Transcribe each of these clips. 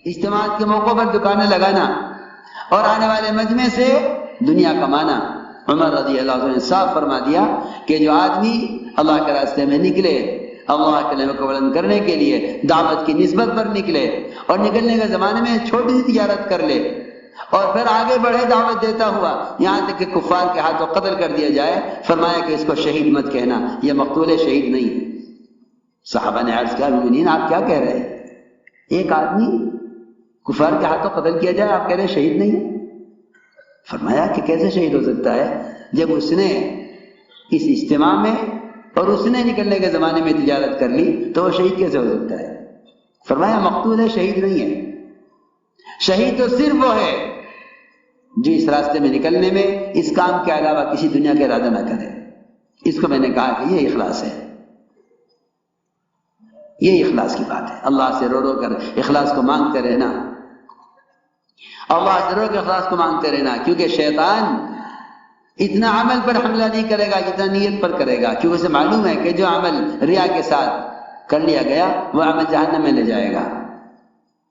اجتماعات کے موقعوں پر دکانیں لگانا اور آنے والے مجمع سے دنیا کمانا۔ عمر رضی اللہ عنہ نے صاف فرما دیا کہ جو آدمی اللہ کے راستے میں نکلے، اللہ کے کلمے کو بلند کرنے کے لیے دعوت کی نسبت پر نکلے، اور نکلنے کے زمانے میں چھوٹی سی تجارت کر لے اور پھر آگے بڑھے دعوت دیتا ہوا یہاں تک کہ کفار کے ہاتھوں قتل کر دیا جائے، فرمایا کہ اس کو شہید مت کہنا، یہ مقتول شہید نہیں ہے۔ صحابہ نے عرض کیا مومنین آپ کیا کہہ رہے ہیں؟ ایک آدمی کفار کے ہاتھوں قتل کیا جائے، آپ کہہ رہے ہیں شہید نہیں ہے؟ فرمایا کہ کیسے شہید ہو سکتا ہے جب اس نے اس اجتماع میں اور اس نے نکلنے کے زمانے میں تجارت کر لی تو وہ شہید کیسے ہو سکتا ہے؟ فرمایا مقتول ہے، شہید نہیں ہے۔ شہید تو صرف وہ ہے جو اس راستے میں نکلنے میں اس کام کے علاوہ کسی دنیا کا ارادہ نہ کرے۔ اس کو میں نے کہا کہ یہ اخلاص ہے، یہ اخلاص کی بات ہے۔ اللہ سے رو رو کر اخلاص کو مانگتے رہنا، اللہ سے رو کر اخلاص کو مانگتے رہنا، کیونکہ شیطان اتنا عمل پر حملہ نہیں کرے گا جتنا نیت پر کرے گا، کیونکہ اسے معلوم ہے کہ جو عمل ریا کے ساتھ کر لیا گیا وہ عمل جہنم میں لے جائے گا۔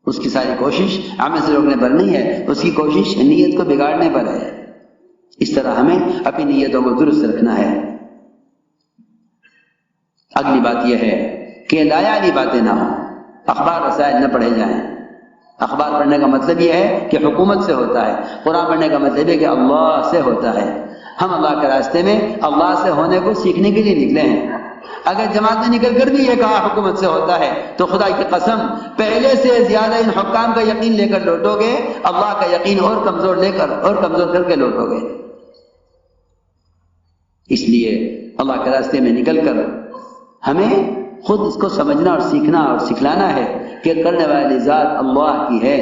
اس کی ساری کوشش عمل سے روکنے پر نہیں ہے، اس کی کوشش نیت کو بگاڑنے پر ہے۔ اس طرح ہمیں اپنی نیتوں کو درست رکھنا ہے۔ اگلی بات یہ ہے کہ لایعنی باتیں نہ ہوں، اخبار رسائل نہ پڑھے جائیں۔ اخبار پڑھنے کا مطلب یہ ہے کہ حکومت سے ہوتا ہے، قرآن پڑھنے کا مطلب ہے کہ اللہ سے ہوتا ہے۔ ہم اللہ کے راستے میں اللہ سے ہونے کو سیکھنے کے لیے نکلے ہیں۔ اگر جماعت نے نکل کر بھی یہ کہا حکومت سے ہوتا ہے تو خدا کی قسم پہلے سے زیادہ ان حکام کا یقین لے کر لوٹو گے، اللہ کا یقین اور کمزور لے کر اور کمزور کر کے لوٹو گے۔ اس لیے اللہ کے راستے میں نکل کر ہمیں خود اس کو سمجھنا اور سیکھنا اور سکھلانا ہے کہ کرنے والی ذات اللہ کی ہے۔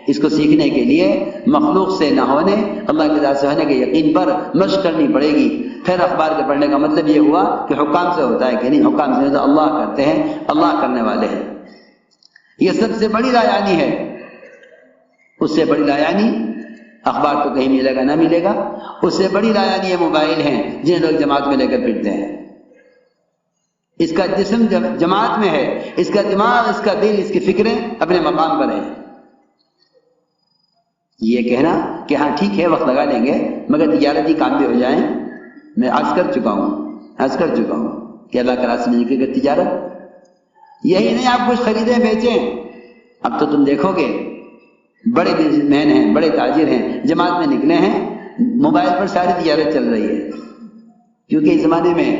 اس کو سیکھنے کے لیے مخلوق سے نہ ہونے، اللہ کے ذات سے ہونے کے یقین پر مشق کرنی پڑے گی۔ پھر اخبار کے پڑھنے کا مطلب یہ ہوا کہ حکام سے ہوتا ہے کہ نہیں، حکام سے تو اللہ کرتے ہیں، اللہ کرنے والے ہیں۔ یہ سب سے بڑی لایعنی ہے۔ اس سے بڑی لایعنی اخبار تو کہیں ملے گا نہ ملے گا، اس سے بڑی لایعنی یہ موبائل ہیں جنہیں لوگ جماعت میں لے کر پھرتے ہیں۔ اس کا جسم جماعت میں ہے، اس کا دماغ، اس کا دل، اس کی فکریں اپنے مقام پر ہیں۔ یہ کہنا کہ ہاں ٹھیک ہے وقت لگا لیں گے مگر تجارتی کام بھی ہو جائیں، میں عرض کر چکا ہوں کہ اللہ کا راستہ میں نکل کر تجارت یہی نہیں آپ کچھ خریدیں بیچیں۔ اب تو تم دیکھو گے بڑے بزنس مین ہیں، بڑے تاجر ہیں، جماعت میں نکلے ہیں، موبائل پر ساری تجارت چل رہی ہے، کیونکہ اس زمانے میں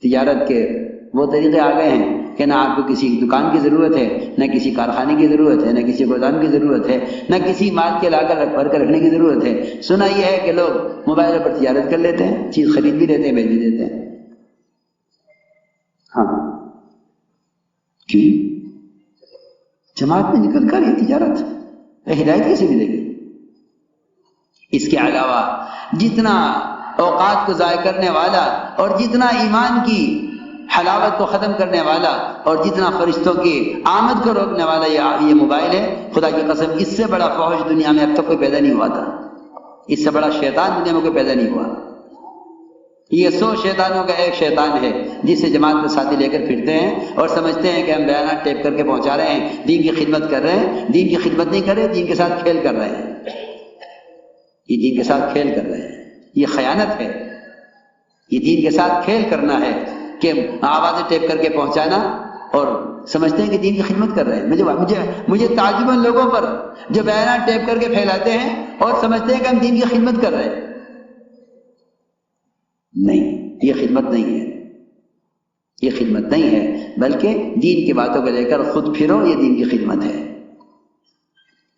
تجارت کے وہ طریقے آ گئے ہیں کہ نہ آپ کو کسی دکان کی ضرورت ہے، نہ کسی کارخانے کی ضرورت ہے، نہ کسی گودام کی ضرورت ہے، نہ کسی مال کے لا کر بھر کر رکھنے کی ضرورت ہے۔ سنا یہ ہے کہ لوگ موبائل پر تجارت کر لیتے ہیں، چیز خرید بھی لیتے ہیں، بیچ بھی دیتے ہیں۔ ہاں کیوں؟ جماعت میں نکل کر یہ تجارت ہدایت کیسے ملے گی؟ اس کے علاوہ جتنا اوقات کو ضائع کرنے والا اور جتنا ایمان کی حلاوت کو ختم کرنے والا اور جتنا فرشتوں کی آمد کو روکنے والا یہ موبائل ہے، خدا کی قسم اس سے بڑا فحش دنیا میں اب تک کوئی پیدا نہیں ہوا تھا، اس سے بڑا شیطان دنیا میں کوئی پیدا نہیں ہوا۔ یہ 100 شیطانوں کا ایک شیطان ہے جسے جماعت میں ساتھی لے کر پھرتے ہیں اور سمجھتے ہیں کہ ہم بیانات ٹیپ کر کے پہنچا رہے ہیں، دین کی خدمت کر رہے ہیں۔ دین کی خدمت نہیں کر رہے، دین کے ساتھ کھیل کر رہے ہیں، یہ دین کے ساتھ کھیل کر رہے ہیں۔ یہ خیانت ہے، یہ دین کے ساتھ کھیل کرنا ہے کہ آوازیں ٹیپ کر کے پہنچانا اور سمجھتے ہیں کہ دین کی خدمت کر رہے ہیں۔ مجھے تعجب ان لوگوں پر جو بیانات ٹیپ کر کے پھیلاتے ہیں اور سمجھتے ہیں کہ ہم دین کی خدمت کر رہے ہیں۔ نہیں، یہ خدمت نہیں ہے، یہ خدمت نہیں ہے، بلکہ دین کی باتوں کو لے کر خود پھرو، یہ دین کی خدمت ہے۔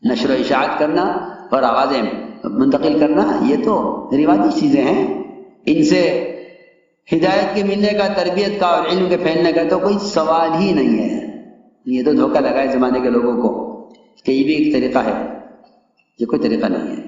نشر و اشاعت کرنا اور آوازیں منتقل کرنا یہ تو رواجی چیزیں ہیں، ان سے ہدایت کے ملنے کا، تربیت کا اور علم کے پھیلنے کا تو کوئی سوال ہی نہیں ہے۔ یہ تو دھوکہ لگا ہے زمانے کے لوگوں کو کہ یہ بھی ایک طریقہ ہے، یہ کوئی طریقہ نہیں ہے۔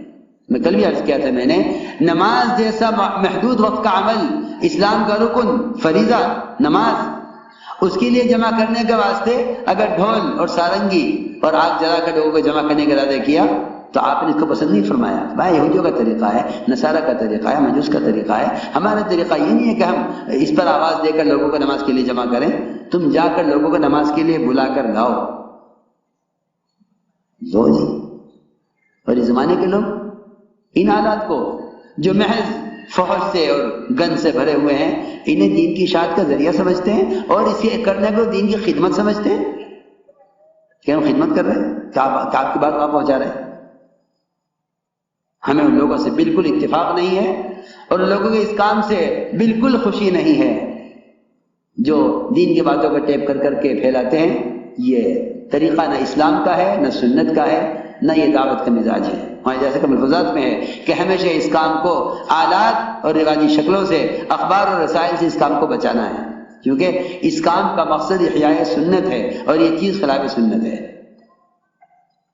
میں کل بھی عرض کیا تھا میں نے، نماز جیسا محدود وقت کا عمل، اسلام کا رکن فریضہ نماز، اس کے لیے جمع کرنے کے واسطے اگر ڈھول اور سارنگی اور آگ جلا کر لوگوں کو جمع کرنے کا ارادہ کیا تو آپ نے اس کو پسند نہیں فرمایا۔ بھائی یہودیوں کا طریقہ ہے، نصارہ کا طریقہ ہے، مجوس کا طریقہ ہے، ہمارا طریقہ یہ نہیں ہے کہ ہم اس پر آواز دے کر لوگوں کو نماز کے لیے جمع کریں۔ تم جا کر لوگوں کو نماز کے لیے بلا کر لاؤ۔ لو جی، اور اس زمانے کے لوگ ان حالات کو جو محض فحش سے اور گند سے بھرے ہوئے ہیں، انہیں دین کی اشاعت کا ذریعہ سمجھتے ہیں اور اسے کرنے کو دین کی خدمت سمجھتے ہیں. کہ ہم خدمت کر رہے ہیں، کیا آپ کی بات وہاں پہنچا رہے ہیں. ہمیں ان لوگوں سے بالکل اتفاق نہیں ہے اور ان لوگوں کے اس کام سے بالکل خوشی نہیں ہے جو دین کی باتوں کو ٹیپ کر کر کے پھیلاتے ہیں. یہ طریقہ نہ اسلام کا ہے، نہ سنت کا ہے، نہ یہ دعوت کا مزاج ہے. ہمارے جیسے کہ ملفوظات میں ہے کہ ہمیشہ اس کام کو آلات اور رواجی شکلوں سے، اخبار اور رسائل سے اس کام کو بچانا ہے، کیونکہ اس کام کا مقصد احیاء سنت ہے اور یہ چیز خلاف سنت ہے.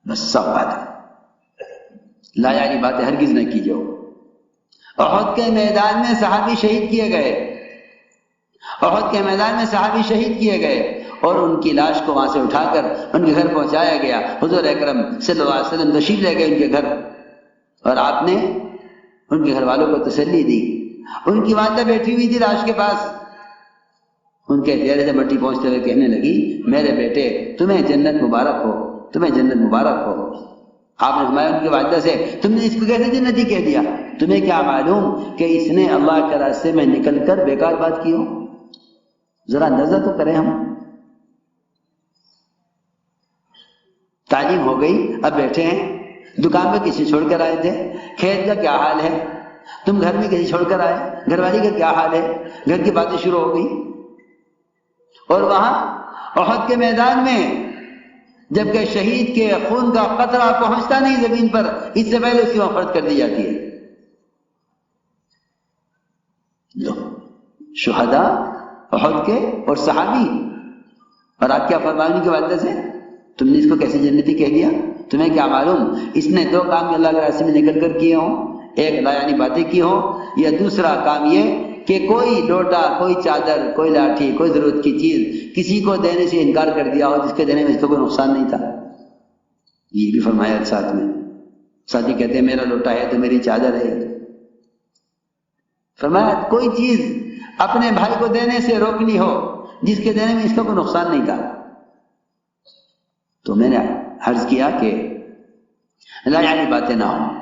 بس سب بات ہے، لا یعنی باتیں ہرگز نہ کیجو. احد کے میدان میں صحابی شہید کیے گئے، احد کے میدان میں صحابی شہید کیے گئے اور ان کی لاش کو وہاں سے اٹھا کر ان کے گھر پہنچایا گیا. حضور اکرم صلی اللہ علیہ وسلم تشریف لے گئے ان کے گھر اور آپ نے ان کے گھر والوں کو تسلی دی. ان کی والدہ بیٹھی ہوئی تھی لاش کے پاس، ان کے چہرے سے مٹی پہنچتے ہوئے کہنے لگی، میرے بیٹے تمہیں جنت مبارک ہو، تمہیں جنت مبارک ہو. آپ نے فرمایا ان کی والدہ سے، تم نے اس کو کیسے جنتی کہہ دیا؟ تمہیں کیا معلوم کہ اس نے اللہ کے راستے میں نکل کر بیکار بات کی ہو؟ ذرا اندازہ تو کریں. ہم تعلیم ہو گئی، اب بیٹھے ہیں، دکان پہ کسی چھوڑ کر آئے تھے، کھیت کا کیا حال ہے، تم گھر میں کسی چھوڑ کر آئے، گھر والی کا کیا حال ہے، گھر کی باتیں شروع ہو گئی. اور وہاں احد کے میدان میں جبکہ شہید کے خون کا قطرہ پہنچتا نہیں زمین پر، اس سے پہلے اس کی مغفرت کر دی جاتی ہے. لو شہداء احد کے اور صحابی، اور آپ کیا فرمائیں ان کی والدہ سے، تم نے اس کو کیسے جنتی کہہ دیا؟ تمہیں کیا معلوم اس نے دو کام اللہ کے راستے میں نکل کر کیے ہوں، ایک لا یعنی باتیں کی ہوں، یا دوسرا کام یہ کہ کوئی لوٹا، کوئی چادر، کوئی لاٹھی، کوئی ضرورت کی چیز کسی کو دینے سے انکار کر دیا ہو جس کے دینے میں اس کو کوئی نقصان نہیں تھا. یہ بھی فرمایا ساتھ میں. ساتھی کہتے ہیں میرا لوٹا ہے تو میری چادر ہے. فرمایا کوئی چیز اپنے بھائی کو دینے سے روکنی ہو جس کے دینے میں اس کا کوئی نقصان نہیں تھا. تو میں نے عرض کیا کہ لا یعنی باتیں نہ ہوں.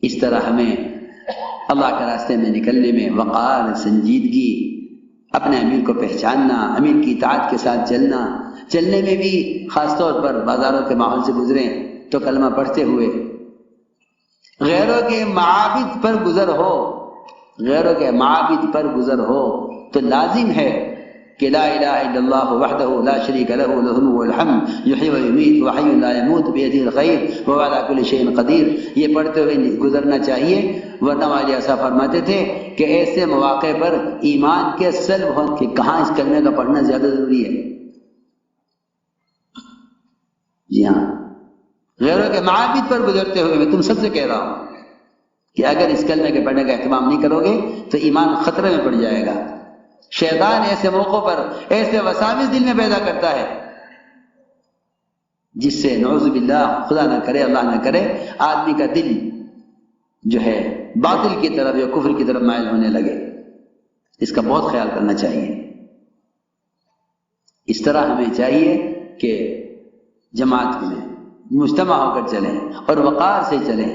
اس طرح ہمیں اللہ کے راستے میں نکلنے میں وقار، سنجیدگی، اپنے امیر کو پہچاننا، امیر کی اطاعت کے ساتھ چلنا، چلنے میں بھی خاص طور پر بازاروں کے ماحول سے گزریں تو کلمہ پڑھتے ہوئے غیروں کے معابد پر گزر ہو، غیروں کے معابد پر گزر ہو تو لازم ہے کہ لا الہ الا اللہ وحدہ لا شریک لہ لہ الملک والحمد یحیی ویمیت وحی لا یموت بیدہ الخیر وہو علی کل شیء قدیر. یہ پڑھتے ہوئے گزرنا چاہیے، ورنہ والے ایسا فرماتے تھے کہ ایسے مواقع پر ایمان کے سلب ہو کہ کہاں اس کلمے کا پڑھنا زیادہ ضروری ہے. جی ہاں، غیروں کے معابد پر گزرتے ہوئے میں تم سب سے کہہ رہا ہوں کہ اگر اس کلمے کے پڑھنے کا اہتمام نہیں کرو گے تو ایمان خطرے میں پڑ جائے گا. شیطان ایسے موقعوں پر ایسے وساوس دل میں پیدا کرتا ہے جس سے نعوذ باللہ، خدا نہ کرے، اللہ نہ کرے، آدمی کا دل جو ہے باطل کی طرف یا کفر کی طرف مائل ہونے لگے. اس کا بہت خیال کرنا چاہیے. اس طرح ہمیں چاہیے کہ جماعت میں مجتمع ہو کر چلیں اور وقار سے چلیں.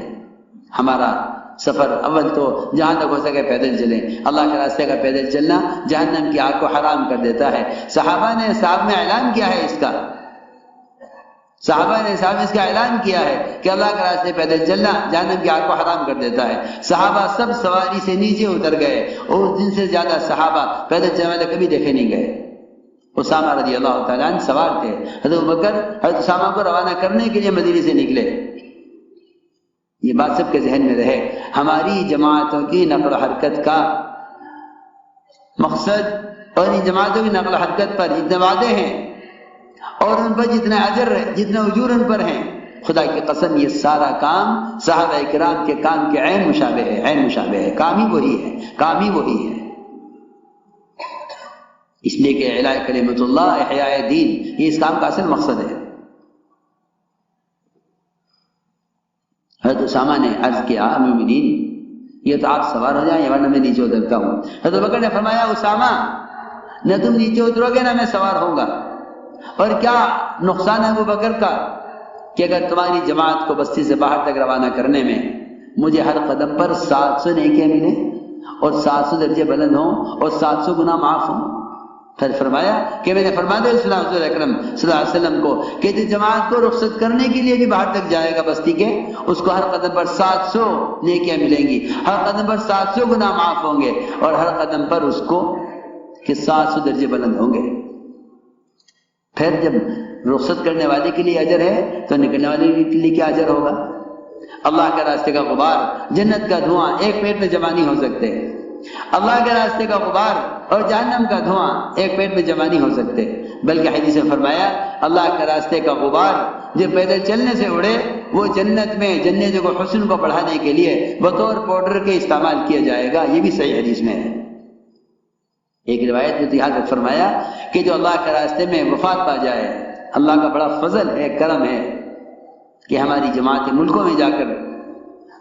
ہمارا سفر اول تو جہاں تک ہو سکے پیدل چلیں. اللہ کے راستے کا پیدل چلنا جہنم کی آگ کو حرام کر دیتا ہے. صحابہ نے صاحب میں اعلان کیا ہے اس کا، صحابہ نے صاحب اس کا اعلان کیا ہے کہ اللہ کے راستے پیدل چلنا جہنم کی آگ کو حرام کر دیتا ہے. صحابہ سب سواری سے نیچے اتر گئے اور اس دن سے زیادہ صحابہ پیدل چلنے والے کبھی دیکھے نہیں گئے. اسامہ رضی اللہ تعالیٰ عنہ سوار تھے، حضرت ابوبکر حضرت اسامہ کو روانہ کرنے کے لیے مدینے سے نکلے. یہ بات سب کے ذہن میں رہے. ہماری جماعتوں کی نقل و حرکت کا مقصد اور ان جماعتوں کی نقل و حرکت پر جتنے وعدے ہیں اور ان پر جتنے اجر، جتنے اجور ان پر ہیں، خدا کی قسم یہ سارا کام صحابہ کرام کے کام کے عین مشابہ ہے، عین مشابہ ہے. کام ہی وہی ہے، کام ہی وہی ہے. اس لیے کہ اعلاء کلمۃ اللہ، احیاء دین، یہ اس کام کا اصل مقصد ہے. حضرت اسامہ نے عرض کیا امیر المومنین یہ تو آپ سوار ہو جائیں ورنہ میں نیچے اترتا ہوں. حضرت بکر نے فرمایا اسامہ نہ تم نیچے اترو گے نہ میں سوار ہوں گا. اور کیا نقصان ہے ابو بکر کا کہ اگر تمہاری جماعت کو بستی سے باہر تک روانہ کرنے میں مجھے ہر قدم پر 700 نیکیاں ملیں اور 700 درجے بلند ہوں اور 700 گناہ معاف ہوں۔ پھر فرمایا کہ میں نے فرما دیا رسول اللہ اکرم صلی اللہ علیہ وسلم کو کہ جس جماعت کو رخصت کرنے کے لیے بھی باہر تک جائے گا بستی کے، اس کو ہر قدم پر 700 نیکیاں ملیں گی، ہر قدم پر 700 گناہ معاف ہوں گے، اور ہر قدم پر اس کو کہ 700 درجے بلند ہوں گے۔ پھر جب رخصت کرنے والے کے لیے اجر ہے تو نکلنے والے کے لیے کیا اجر ہوگا؟ اللہ کے راستے کا غبار، جنت کا دھواں ایک پیٹ میں جمع نہیں ہو سکتے، اللہ کے راستے کا غبار اور جہنم کا دھواں ایک پیٹ میں جمع نہیں ہو سکتے، بلکہ حدیث میں فرمایا اللہ کے راستے کا غبار جو پیدل چلنے سے اڑے وہ جنت میں جنت کو حسن کو بڑھانے کے لیے بطور پاؤڈر کے استعمال کیا جائے گا۔ یہ بھی صحیح حدیث میں ہے۔ ایک روایت میں یہاں تک فرمایا کہ جو اللہ کے راستے میں وفات پا جائے، اللہ کا بڑا فضل ہے، کرم ہے کہ ہماری جماعتیں ملکوں میں جا کر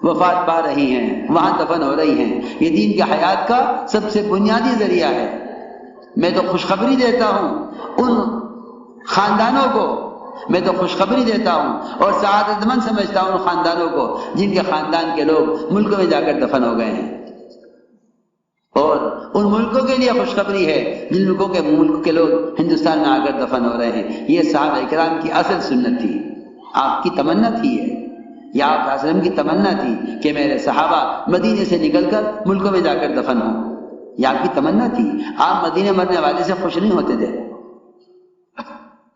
وفات پا رہی ہیں، وہاں دفن ہو رہی ہیں۔ یہ دین کی حیات کا سب سے بنیادی ذریعہ ہے۔ میں تو خوشخبری دیتا ہوں ان خاندانوں کو، میں تو خوشخبری دیتا ہوں اور سعادت مند سمجھتا ہوں ان خاندانوں کو جن کے خاندان کے لوگ ملکوں میں جا کر دفن ہو گئے ہیں، اور ان ملکوں کے لیے خوشخبری ہے جن ملک کے لوگ ہندوستان میں آ کر دفن ہو رہے ہیں۔ یہ صحابہ کرام کی اصل سنت تھی، آپ کی تمنا تھی، یہ آپ علیہ وسلم کی تمنا تھی کہ میرے صحابہ مدینے سے نکل کر ملکوں میں جا کر دفن ہوں، یہ آپ کی تمنا تھی۔ آپ مدینے مرنے والے سے خوش نہیں ہوتے تھے۔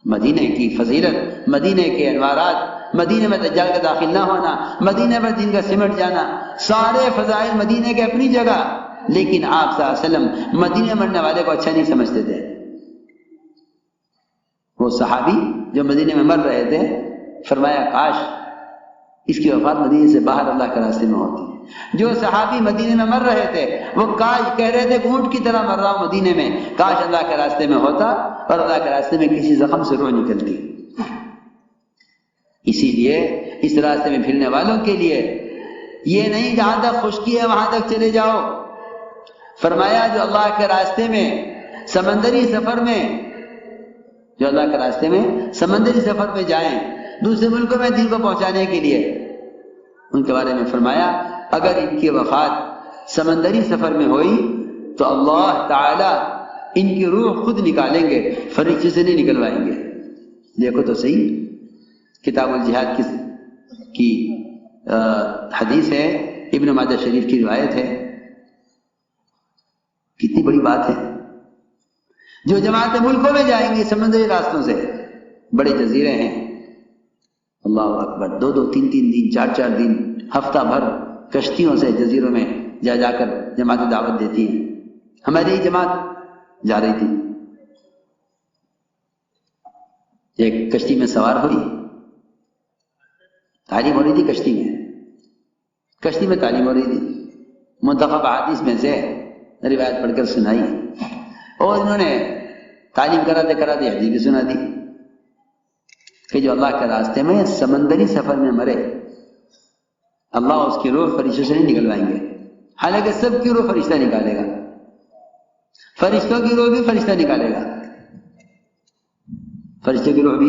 مدینے کی فضیلت، مدینے کے انوارات، مدینے میں دجال کا داخل نہ ہونا، مدینے میں دین کا سمٹ جانا، سارے فضائل مدینے کے اپنی جگہ، لیکن آپ صلی اللہ علیہ وسلم مدینے مرنے والے کو اچھا نہیں سمجھتے تھے۔ وہ صحابی جو مدینے میں مر رہے تھے فرمایا کاش اس کی وفات مدینے سے باہر اللہ کے راستے میں ہوتی۔ جو صحابی مدینے میں مر رہے تھے وہ کاش کہہ رہے تھے اونٹ کی طرح مر رہا ہوں مدینے میں، کاش اللہ کے راستے میں ہوتا اور اللہ کے راستے میں کسی زخم سے روح نکلتی۔ اسی لیے اس راستے میں پھرنے والوں کے لیے یہ نہیں جہاں تک خشکی ہے وہاں تک چلے جاؤ، فرمایا جو اللہ کے راستے میں سمندری سفر میں، جو اللہ کے راستے میں سمندری سفر میں جائیں دوسرے ملکوں میں دین کو پہنچانے کے لیے، ان کے بارے میں فرمایا اگر ان کی وفات سمندری سفر میں ہوئی تو اللہ تعالی ان کی روح خود نکالیں گے، فرشتے سے نہیں نکلوائیں گے۔ دیکھو تو صحیح، کتاب الجہاد کی حدیث ہے، ابن ماجہ شریف کی روایت ہے، کتنی بڑی بات ہے۔ جو جماعتیں ملکوں میں جائیں گی سمندری راستوں سے، بڑے جزیرے ہیں، اللہ اکبر، 2-2 3-3 دن 4-4 دن ہفتہ بھر کشتیوں سے جزیروں میں جا کر جماعتیں دعوت دیتی ہیں۔ ہماری ہی جماعت جا رہی تھی، ایک کشتی میں سوار ہوئی، تعلیم ہو رہی تھی کشتی میں تعلیم ہو رہی تھی، منتخب احادیث میں سے روایت پڑھ کر سنائی، اور انہوں نے تعلیم کراتے حدیث بھی سنا دی کہ جو اللہ کے راستے میں سمندری سفر میں مرے اللہ اس کی روح فرشتوں سے نہیں نکلوائیں گے، حالانکہ سب کی روح فرشتہ نکالے گا، فرشتوں کی روح بھی فرشتہ نکالے گا، فرشتوں کی روح بھی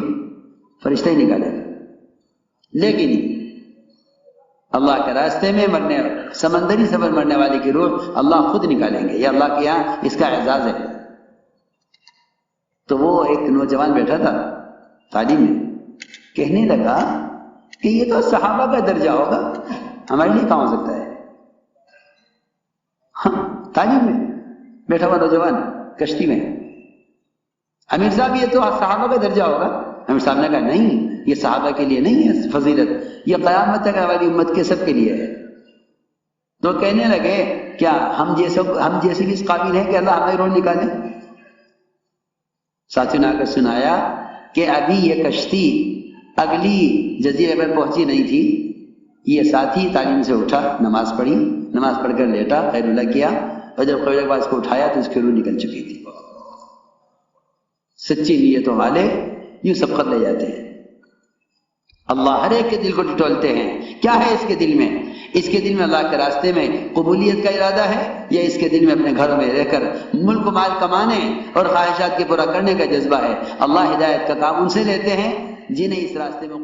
فرشتہ ہی نکالے گا، لیکن اللہ کے راستے میں سمندری سفر مرنے والے کی روح اللہ خود نکالیں گے، یہ اللہ کے یہاں اس کا اعزاز ہے۔ تو وہ ایک نوجوان بیٹھا تھا تعلیم میں، کہنے لگا کہ یہ تو صحابہ کا درجہ ہوگا، ہمارے لیے کہاں ہو سکتا ہے؟ تعلیم میں بیٹھا ہوا نوجوان کشتی میں، امیر صاحب یہ تو صحابہ کا درجہ ہوگا۔ امیر صاحب نے کہا نہیں، یہ صحابہ کے لیے نہیں ہے فضیلت، یہ قیامت تک والی امت کے سب کے لیے ہے۔ تو کہنے لگے کیا ہم جیسے بھی اس قابل ہیں کہ اللہ ہماری روح نکالے؟ ساتھیوں نے آ کر سنایا کہ ابھی یہ کشتی اگلی جزیرے پر پہنچی نہیں تھی، یہ ساتھی تعلیم سے اٹھا، نماز پڑھی، نماز پڑھ کر لیٹا، خیر اللہ کیا، اور جب خیر اللہ اس کو اٹھایا تو اس کی روح نکل چکی تھی۔ سچی نیتوں والے یوں سبقت لے جاتے ہیں۔ اللہ ہر ایک کے دل کو ٹٹولتے ہیں، کیا ہے اس کے دل میں؟ اس کے دل میں اللہ کے راستے میں قبولیت کا ارادہ ہے، یا اس کے دل میں اپنے گھر میں رہ کر ملک و مال کمانے اور خواہشات کے پورا کرنے کا جذبہ ہے؟ اللہ ہدایت کا کام ان سے لیتے ہیں جنہیں اس راستے میں